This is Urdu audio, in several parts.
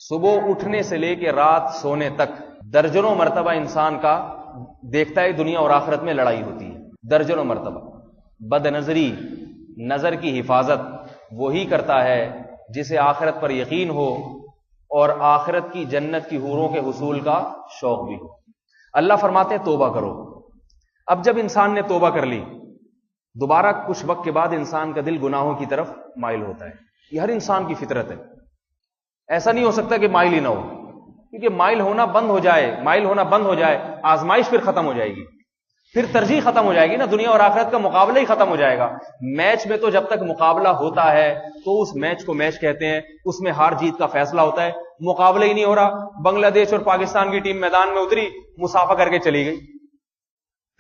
صبح اٹھنے سے لے کے رات سونے تک درجنوں مرتبہ انسان کا دیکھتا ہے دنیا اور آخرت میں لڑائی ہوتی ہے، درجنوں مرتبہ۔ بد نظری، نظر کی حفاظت وہی کرتا ہے جسے آخرت پر یقین ہو اور آخرت کی جنت کی حوروں کے حصول کا شوق بھی ہو۔ اللہ فرماتے ہیں توبہ کرو۔ اب جب انسان نے توبہ کر لی، دوبارہ کچھ وقت کے بعد انسان کا دل گناہوں کی طرف مائل ہوتا ہے۔ یہ ہر انسان کی فطرت ہے، ایسا نہیں ہو سکتا کہ مائل ہی نہ ہو، کیونکہ مائل ہونا بند ہو جائے آزمائش پھر ختم ہو جائے گی، پھر ترجیح ختم ہو جائے گی نا، دنیا اور آخرت کا مقابلہ ہی ختم ہو جائے گا۔ میچ میں تو جب تک مقابلہ ہوتا ہے تو اس میچ کو میچ کہتے ہیں، اس میں ہار جیت کا فیصلہ ہوتا ہے۔ مقابلہ ہی نہیں ہو رہا، بنگلہ دیش اور پاکستان کی ٹیم میدان میں اتری، مسافہ کر کے چلی گئی،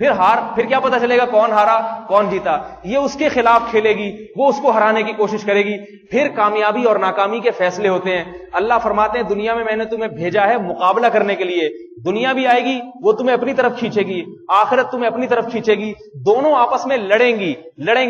پھر کیا پتا چلے گا کون ہارا کون جیتا؟ یہ اس کے خلاف کھیلے گی، وہ اس کو ہرانے کی کوشش کرے گی، پھر کامیابی اور ناکامی کے فیصلے ہوتے ہیں۔ اللہ فرماتے ہیں دنیا میں نے تمہیں بھیجا ہے مقابلہ کرنے کے لیے، دنیا بھی آئے گی وہ تمہیں اپنی طرف کھینچے گی، آخرت تمہیں اپنی طرف کھینچے گی، دونوں آپس میں لڑیں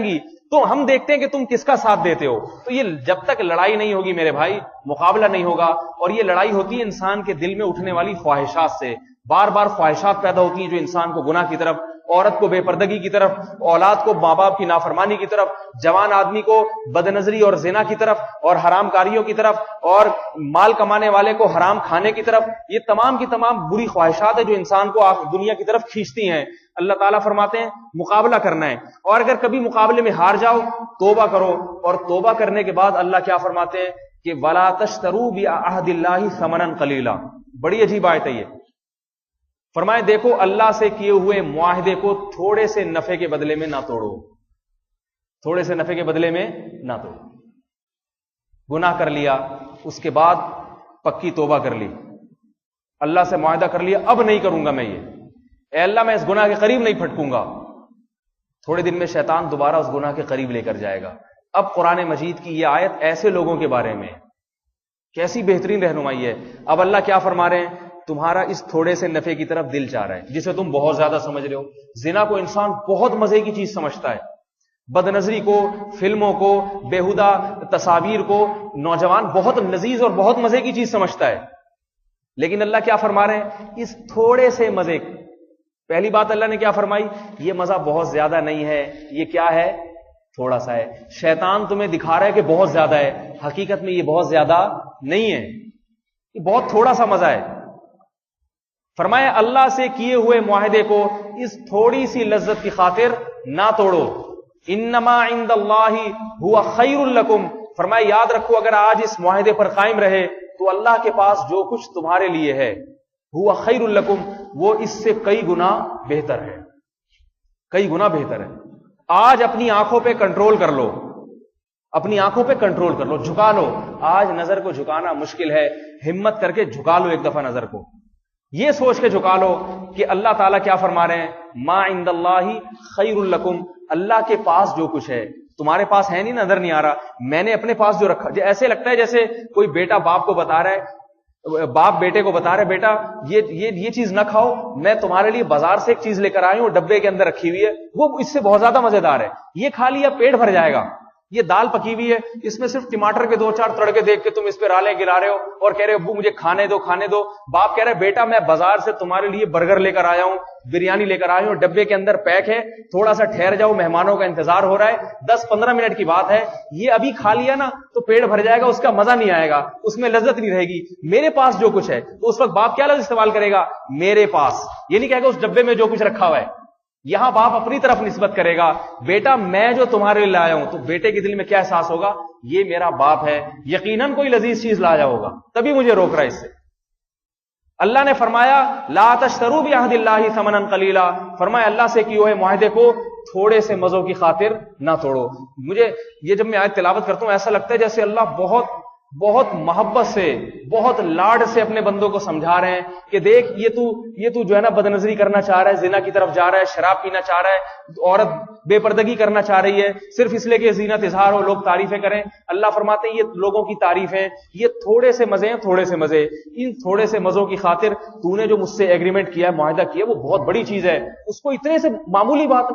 گی، تو ہم دیکھتے ہیں کہ تم کس کا ساتھ دیتے ہو۔ تو یہ جب تک لڑائی نہیں ہوگی میرے بھائی، مقابلہ نہیں ہوگا، اور یہ لڑائی ہوتی ہے انسان کے دل میں اٹھنے والی خواہشات سے۔ بار بار خواہشات پیدا ہوتی ہیں جو انسان کو گناہ کی طرف، عورت کو بے پردگی کی طرف، اولاد کو ماں باپ کی نافرمانی کی طرف، جوان آدمی کو بد نظری اور زنا کی طرف اور حرام کاریوں کی طرف، اور مال کمانے والے کو حرام کھانے کی طرف۔ یہ تمام کی تمام بری خواہشات ہیں جو انسان کو دنیا کی طرف کھینچتی ہیں۔ اللہ تعالیٰ فرماتے ہیں مقابلہ کرنا ہے، اور اگر کبھی مقابلے میں ہار جاؤ توبہ کرو، اور توبہ کرنے کے بعد اللہ کیا فرماتے ہیں کہ وَلَا تَشْتَرُوا بِعَهْدِ اللَّهِ ثَمَنًا قَلِيلًا۔ بڑی عجیب آیت ہے یہ۔ فرمائے دیکھو اللہ سے کیے ہوئے معاہدے کو تھوڑے سے نفع کے بدلے میں نہ توڑو، تھوڑے سے نفع کے بدلے میں نہ توڑو۔ گناہ کر لیا، اس کے بعد پکی توبہ کر لی، اللہ سے معاہدہ کر لیا اب نہیں کروں گا میں یہ، اے اللہ میں اس گناہ کے قریب نہیں پھٹکوں گا، تھوڑے دن میں شیطان دوبارہ اس گناہ کے قریب لے کر جائے گا۔ اب قرآن مجید کی یہ آیت ایسے لوگوں کے بارے میں کیسی بہترین رہنمائی ہے۔ اب اللہ کیا فرما رہے ہیں؟ تمہارا اس تھوڑے سے نفع کی طرف دل چاہ رہا ہے جسے تم بہت زیادہ سمجھ رہے ہو۔ زنا کو انسان بہت مزے کی چیز سمجھتا ہے، بد نظری کو، فلموں کو، بیہودہ تصاویر کو نوجوان بہت لذیذ اور بہت مزے کی چیز سمجھتا ہے، لیکن اللہ کیا فرما رہے ہیں؟ اس تھوڑے سے مزے، پہلی بات اللہ نے کیا فرمائی؟ یہ مزہ بہت زیادہ نہیں ہے، یہ کیا ہے؟ تھوڑا سا ہے۔ شیطان تمہیں دکھا رہا ہے کہ بہت زیادہ ہے، حقیقت میں یہ بہت زیادہ نہیں ہے، یہ بہت تھوڑا سا مزہ ہے۔ فرمایا اللہ سے کیے ہوئے معاہدے کو اس تھوڑی سی لذت کی خاطر نہ توڑو۔ انما عند اللہ هو خیر لکم، فرمایا یاد رکھو اگر آج اس معاہدے پر قائم رہے تو اللہ کے پاس جو کچھ تمہارے لیے ہے هو خیر لکم، وہ اس سے کئی گنا بہتر ہے، کئی گنا بہتر ہے۔ آج اپنی آنکھوں پہ کنٹرول کر لو، اپنی آنکھوں پہ کنٹرول کر لو، جھکا لو۔ آج نظر کو جھکانا مشکل ہے، ہمت کر کے جھکا لو ایک دفعہ نظر کو، یہ سوچ کے جھکا لو کہ اللہ تعالیٰ کیا فرما رہے ہیں؟ ما عند اللہ خیر لکم، اللہ کے پاس جو کچھ ہے تمہارے پاس ہے نہیں، نظر نہیں آ رہا، میں نے اپنے پاس جو رکھا۔ ایسے لگتا ہے جیسے کوئی بیٹا باپ کو بتا رہا ہے، باپ بیٹے کو بتا رہا ہے بیٹا یہ چیز نہ کھاؤ، میں تمہارے لیے بازار سے ایک چیز لے کر آئی ہوں، ڈبے کے اندر رکھی ہوئی ہے، وہ اس سے بہت زیادہ مزیدار ہے، یہ کھا لیا پیٹ بھر جائے گا۔ یہ دال پکی ہوئی ہے، اس میں صرف ٹماٹر کے 2-4 تڑکے دیکھ کے تم اس پہ رالیں گرا رہے ہو اور کہہ رہے ہو ابو مجھے کھانے دو کھانے دو۔ باپ کہہ رہے بیٹا میں بازار سے تمہارے لیے برگر لے کر آیا ہوں، بریانی لے کر آیا ہوں، ڈبے کے اندر پیک ہے، تھوڑا سا ٹھہر جاؤ، مہمانوں کا انتظار ہو رہا ہے، 10-15 منٹ کی بات ہے، یہ ابھی کھا لیا نا تو پیٹ بھر جائے گا، اس کا مزہ نہیں آئے گا، اس میں لذت نہیں رہے گی۔ میرے پاس جو کچھ ہے، تو اس وقت باپ کیا لفظ استعمال کرے گا؟ میرے پاس، یہ نہیں کہے گا اس ڈبے میں جو کچھ رکھا ہوا ہے، یہاں باپ اپنی طرف نسبت کرے گا، بیٹا میں جو تمہارے لیے لایا ہوں، تو بیٹے کے دل میں کیا احساس ہوگا؟ یہ میرا باپ ہے، یقیناً کوئی لذیذ چیز لایا ہوگا، تبھی مجھے روک رہا ہے اس سے۔ اللہ نے فرمایا لا تشتروا بعہد اللہ ثمنا قلیلا، فرمایا اللہ سے کیے ہوئے معاہدے کو تھوڑے سے مزوں کی خاطر نہ توڑو۔ مجھے یہ جب میں آیت تلاوت کرتا ہوں ایسا لگتا ہے جیسے اللہ بہت محبت سے، بہت لاڈ سے اپنے بندوں کو سمجھا رہے ہیں کہ دیکھ یہ تو جو ہے نا بد نظری کرنا چاہ رہا ہے، زنا کی طرف جا رہا ہے، شراب پینا چاہ رہا ہے، عورت بے پردگی کرنا چاہ رہی ہے، صرف اس لیے کہ زینت اظہار ہو، لوگ تعریفیں کریں۔ اللہ فرماتے ہیں یہ لوگوں کی تعریفیں، یہ تھوڑے سے مزے ہیں، تھوڑے سے مزے، ان تھوڑے سے مزوں کی خاطر تو نے جو مجھ سے ایگریمنٹ کیا ہے، معاہدہ کیا ہے، وہ بہت بڑی چیز ہے، اس کو اتنے سے معمولی بات